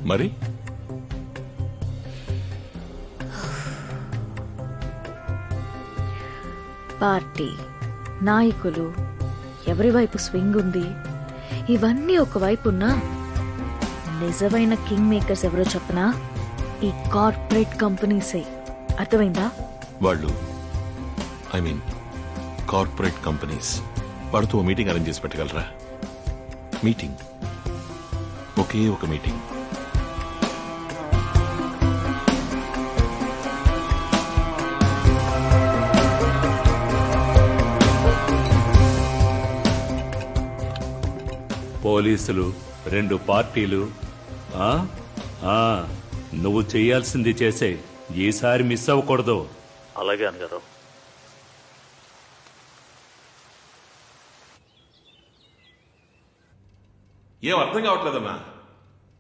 మరి పార్టీ, నాయకులు, ఎవరి వైపు స్వింగ్ ఉంది, ఇవన్నీ ఒకవైపు ఉన్నా నిజమైన కింగ్ మేకర్స్ ఎవరో చెప్పనా? ఈ కార్పొరేట్ కంపెనీసే. అర్థమైందా? వాళ్ళు ఐ మీన్ కార్పొరేట్ కంపెనీస్ వాళ్ళతో మీటింగ్ అరేంజ్ చేసి పెట్టగలరా? మీటింగ్, ఒకే ఒక మీటింగ్. పోలీసులు, 2 పార్టీలు. ఆ? ఆ, నువ్వు చేయాల్సింది చేసే. ఈసారి మిస్ అవ్వకూడదు. అలాగే అన్నగారు. ఏం అర్థం కావట్లేదమ్మా.